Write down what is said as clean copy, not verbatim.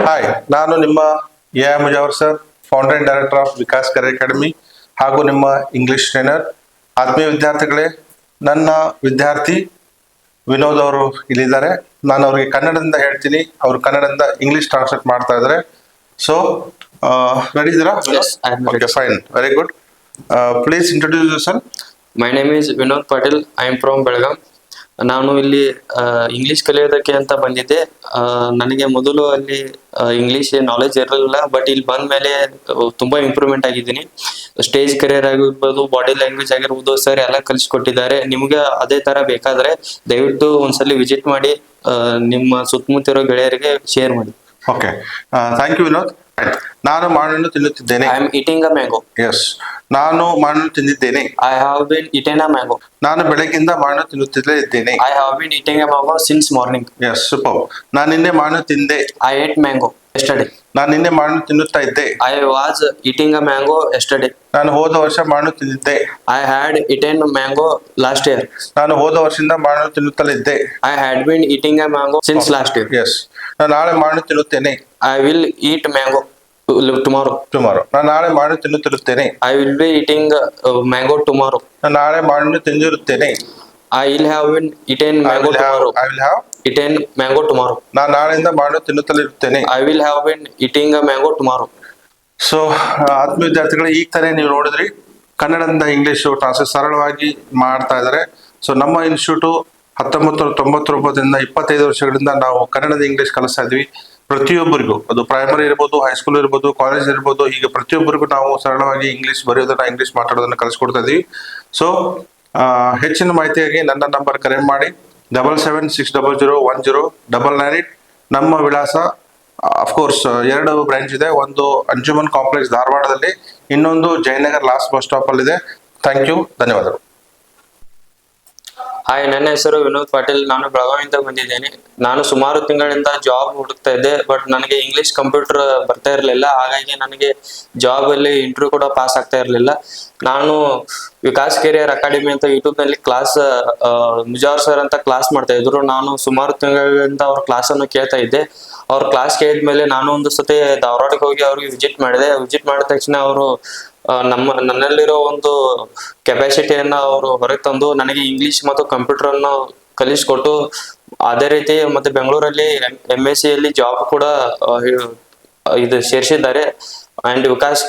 Hi, ನಾನು ನಿಮ್ಮ A Mujawar sir, founder and director of Vikas career academy ಹಾಗೂ ನಿಮ್ಮ ಇಂಗ್ಲಿಷ್ ಟ್ರೈನರ್. ಆತ್ಮೀಯ ವಿದ್ಯಾರ್ಥಿಗಳೇ, ನನ್ನ ವಿದ್ಯಾರ್ಥಿ ವಿನೋದ್ ಅವರು ಇಲ್ಲಿದ್ದಾರೆ. ನಾನು ಅವರಿಗೆ ಕನ್ನಡದಿಂದ ಹೇಳ್ತೀನಿ, ಅವರು ಕನ್ನಡದಿಂದ ಇಂಗ್ಲಿಷ್ ಟ್ರಾನ್ಸ್ಲೇಟ್ ಮಾಡ್ತಾ ಇದ್ದಾರೆ. ಸೊ ರೆಡಿ ಇದ್ದೀರಾ? Yes, I am ready. Okay, fine, very good. Please introduce yourself. My name is Vinod Patil. I am from Belgaum. ನಾನು ಇಲ್ಲಿ ಇಂಗ್ಲಿಷ್ ಕಲಿಯೋದಕ್ಕೆ ಅಂತ ಬಂದಿದ್ದೆ. ನನಗೆ ಮೊದಲು ಅಲ್ಲಿ ಇಂಗ್ಲಿಷ್ ನಾಲೆಜ್ ಇರಲಿಲ್ಲ, ಬಟ್ ಇಲ್ಲಿ ಬಂದ ಮೇಲೆ ತುಂಬಾ ಇಂಪ್ರೂವ್ಮೆಂಟ್ ಆಗಿದ್ದೀನಿ. ಸ್ಟೇಜ್ ಕರಿಯರ್ ಆಗಿರ್ಬೋದು, ಬಾಡಿ ಲ್ಯಾಂಗ್ವೇಜ್ ಆಗಿರ್ಬೋದು, ಸರ್ ಎಲ್ಲ ಕಲಿಸ್ಕೊಟ್ಟಿದ್ದಾರೆ. ನಿಮ್ಗೆ ಅದೇ ತರ ಬೇಕಾದ್ರೆ ದಯವಿಟ್ಟು ಒಂದ್ಸಲಿ ವಿಸಿಟ್ ಮಾಡಿ, ನಿಮ್ಮ ಸುತ್ತಮುತ್ತ ಇರೋ ಗೆಳೆಯರಿಗೆ ಶೇರ್ ಮಾಡಿ. Okay, thank you Vinod. ನಾನು ಮಾವಿನಣ್ಣು ತಿನ್ನುತ್ತಿದ್ದೇನೆ. I am eating a mango. Yes, ನಾನು ಮಾವಿನಣ್ಣು ತಿಂದಿದ್ದೇನೆ. I have been eaten a mango. ನಾನು ಬೆಳಗ್ಗಿಂದ ಮಾವಿನಣ್ಣು ತಿನ್ನುತ್ತಲೇ ಇದ್ದೇನೆ. I have been eating a mango since morning. Yes, super. ನಾನು ನಿನ್ನೆ ಮಾವಿನಣ್ಣು ತಿಂದೆ. I ate mango yesterday. ನಾನು ನಿನ್ನೆ ಮಾವಿನಣ್ಣು ತಿನ್ನುತ್ತಾ ಇದ್ದೆ. I was eating a mango yesterday. ನಾನು ಹೋದ ವರ್ಷ ಮಾವಿನಣ್ಣು ತಿಂದಿದ್ದೆ. I had eaten mango last year. ನಾನು ಹೋದ ವರ್ಷದಿಂದ ಮಾವಿನಣ್ಣು ತಿನ್ನುತ್ತಲೇ ಇದ್ದೆ. I had been eating a mango since last year. Yes, ನಾನು ನಾಳೆ ಮಾವಿನಣ್ಣು ತಿನ್ನುತ್ತೇನೆ. I will eat mango tomorrow. ನಾನು ನಾಳೆ ಮಾವಿನಣ್ಣು ತಿನ್ನುತ್ತಿರುತ್ತೇನೆ. I will be eating mango tomorrow. ನಾನು ನಾಳೆ ಮಾವಿನಣ್ಣು ತಿಂದಿರುತ್ತೇನೆ. I will have been eaten mango tomorrow. I will have. Eaten mango tomorrow. ನಾನು ನಾಳೆಯಿಂದ ಮಾವಿನಣ್ಣು ತಿನ್ನುತ್ತಲೇ ಇರುತ್ತೇನೆ. I will have been eating a mango tomorrow. So ಆತ್ಮೀಯ ವಿದ್ಯಾರ್ಥಿಗಳು, ಈಗ ತಾನೇ ನೀವು ನೋಡಿದ್ರಿ, ಕನ್ನಡದಿಂದ ಇಂಗ್ಲಿಷ್ ಟ್ರಾನ್ಸ್ಲೇಟ್ ಸರಳವಾಗಿ ಮಾಡ್ತಾ ಇದ್ದಾರೆ. ಸೊ ನಮ್ಮ ಇನ್ಸ್ಟಿಟ್ಯೂಟು 1999ರಿಂದ 25 ವರ್ಷಗಳಿಂದ ನಾವು ಕನ್ನಡದ ಇಂಗ್ಲಿಷ್ ಕಲಿಸ್ತಾ ಇದ್ವಿ. ಪ್ರತಿಯೊಬ್ಬರಿಗೂ, ಅದು ಪ್ರೈಮರಿ ಇರ್ಬೋದು, ಹೈಸ್ಕೂಲ್ ಇರ್ಬೋದು, ಕಾಲೇಜ್ ಇರ್ಬೋದು, ಈಗ ಪ್ರತಿಯೊಬ್ಬರಿಗೂ ನಾವು ಸರಳವಾಗಿ ಇಂಗ್ಲಿಷ್ ಬರೆಯೋದನ್ನ, ಇಂಗ್ಲಿಷ್ ಮಾತಾಡೋದನ್ನ ಕಲಿಸ್ಕೊಡ್ತಾ ಇದೀವಿ. ಸೊ ಹೆಚ್ಚಿನ ಮಾಹಿತಿಯಾಗಿ ನನ್ನ ನಂಬರ್ ಕರೆ ಮಾಡಿ 7760010998. ನಮ್ಮ ವಿಳಾಸ ಅಫ್ಕೋರ್ಸ್ 2 ಬ್ರಾಂಚ್ ಇದೆ. ಒಂದು ಅಂಜುಮನ್ ಕಾಂಪ್ಲೆಕ್ಸ್ ಧಾರವಾಡದಲ್ಲಿ, ಇನ್ನೊಂದು ಜಯನಗರ್ ಲಾಸ್ಟ್ ಬಸ್ ಸ್ಟಾಪ್ ಅಲ್ಲಿ ಇದೆ. ಥ್ಯಾಂಕ್ ಯು, ಧನ್ಯವಾದಗಳು. ಹಾಯ್, ನನ್ನ ಹೆಸರು ವಿನೋದ್ ಪಾಟೀಲ್. ನಾನು ಬೆಳಗಾವಿಯಿಂದ ಬಂದಿದ್ದೇನೆ. ನಾನು ಸುಮಾರು ತಿಂಗಳಿಂದ ಜಾಬ್ ಹುಡುಕ್ತಾ ಇದ್ದೆ, ಬಟ್ ನನಗೆ ಇಂಗ್ಲಿಷ್ ಕಂಪ್ಯೂಟರ್ ಬರ್ತಾ ಇರಲಿಲ್ಲ. ಹಾಗಾಗಿ ನನಗೆ ಜಾಬ್ ಅಲ್ಲಿ ಇಂಟರ್ವ್ಯೂ ಕೂಡ ಪಾಸ್ ಆಗ್ತಾ ಇರಲಿಲ್ಲ. ನಾನು ವಿಕಾಸ್ ಕೆರಿಯರ್ ಅಕಾಡೆಮಿ ಅಂತ ಯೂಟ್ಯೂಬ್ ನಲ್ಲಿ ಕ್ಲಾಸ್, ಮುಜಾವರ್ ಸರ್ ಅಂತ ಕ್ಲಾಸ್ ಮಾಡ್ತಾ ಇದ್ರು. ನಾನು ಸುಮಾರು ತಿಂಗಳಿಂದ ಅವ್ರ ಕ್ಲಾಸ್ ಅನ್ನು ಕೇಳ್ತಾ ಇದ್ದೆ. ಅವ್ರ ಕ್ಲಾಸ್ ಕೇಳಿದ್ಮೇಲೆ ನಾನು ಒಂದು ಸತಿ ಧಾರವಾಡಕ್ಕೆ ಹೋಗಿ ಅವ್ರಿಗೆ ವಿಸಿಟ್ ಮಾಡಿದೆ. ವಿಸಿಟ್ ಮಾಡಿದ ತಕ್ಷಣ ಅವರು ನನ್ನಲ್ಲಿರೋ ಒಂದು ಕೆಪಾಸಿಟಿಯನ್ನ ಅವರು ಹೊರಗೆ ತಂದು ನನಗೆ ಇಂಗ್ಲಿಷ್ ಮತ್ತು ಕಂಪ್ಯೂಟರ್ ಅನ್ನು ಕಲಿಸ್ಕೊಟ್ಟು, ಅದೇ ರೀತಿ ಮತ್ತೆ ಬೆಂಗಳೂರಲ್ಲಿ MSc ಅಲ್ಲಿ ಜಾಬ್ ಕೂಡ ಇದು ಸೇರಿಸಿದ್ದಾರೆ. ಅಂಡ್ ವಿಕಾಸ್